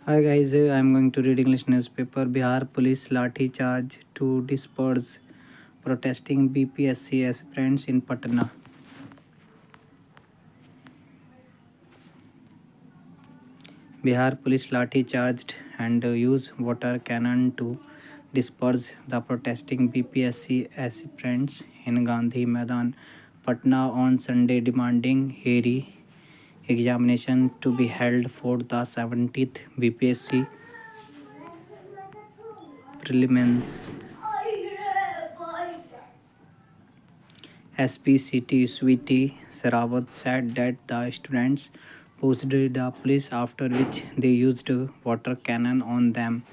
Hi guys, I'm going to read English newspaper. Bihar police lathi charge to disperse protesting BPSC aspirants in Patna. Bihar police lathi charged and used water cannon to disperse the protesting BPSC aspirants in Gandhi Maidan, Patna on Sunday, demanding hairy examination to be held for the 70th BPSC prelims. SP City Switi Sarawat said that the students pushed the police, after which they used water cannon on them.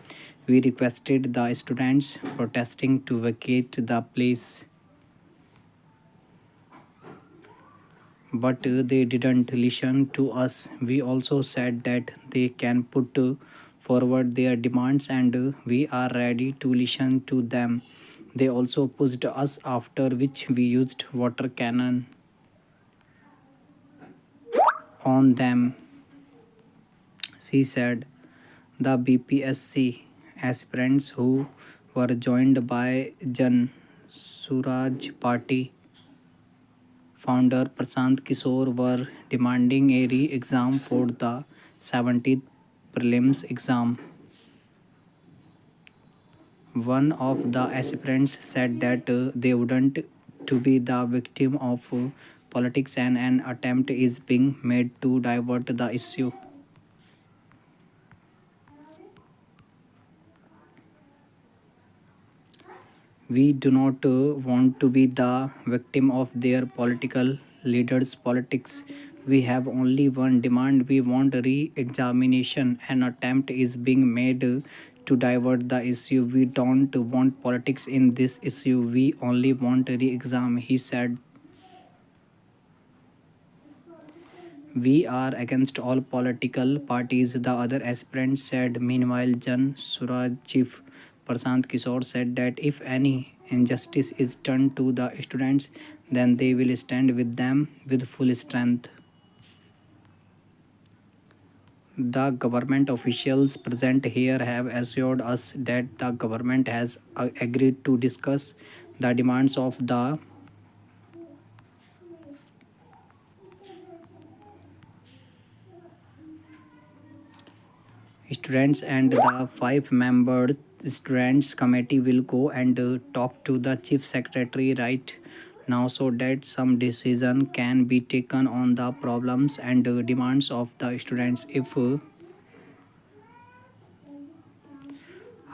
We requested the students protesting to vacate the place, but they didn't listen to us. We also said that they can put forward their demands and we are ready to listen to them. They also pushed us, after which we used water cannon on them, she said. The BPSC aspirants, who were joined by Jan Suraj Party founder Prashant Kishore, were demanding a re-exam for the 70th prelims exam. One of the aspirants said that they wouldn't to be the victim of politics, and an attempt is being made to divert the issue. We do not want to be the victim of their political leaders' politics. We have only one demand. We want re examination. An attempt is being made to divert the issue. We don't want politics in this issue. We only want re exam, he said. We are against all political parties, the other aspirant said. Meanwhile, Jan Suraj chief Prashant Kishore said that if any injustice is done to the students, then they will stand with them with full strength. The government officials present here have assured us that the government has agreed to discuss the demands of the students, and the five-member students committee will go and talk to the chief secretary right now, so that some decision can be taken on the problems and demands of the students. If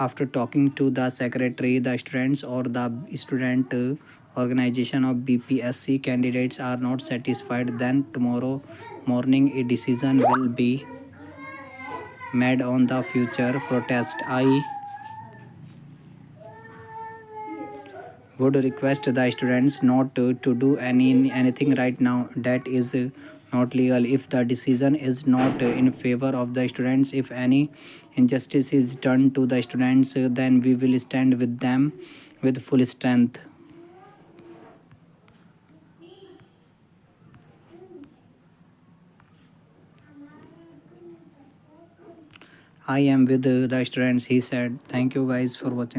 after talking to the secretary, the students or the student organization of BPSC candidates are not satisfied, then tomorrow morning a decision will be made on the future protest. I would request the students not to do anything right now that is not legal. If the decision is not in favor of the students, if any injustice is done to the students, then we will stand with them with full strength. I am with the students, he said. Thank you guys for watching.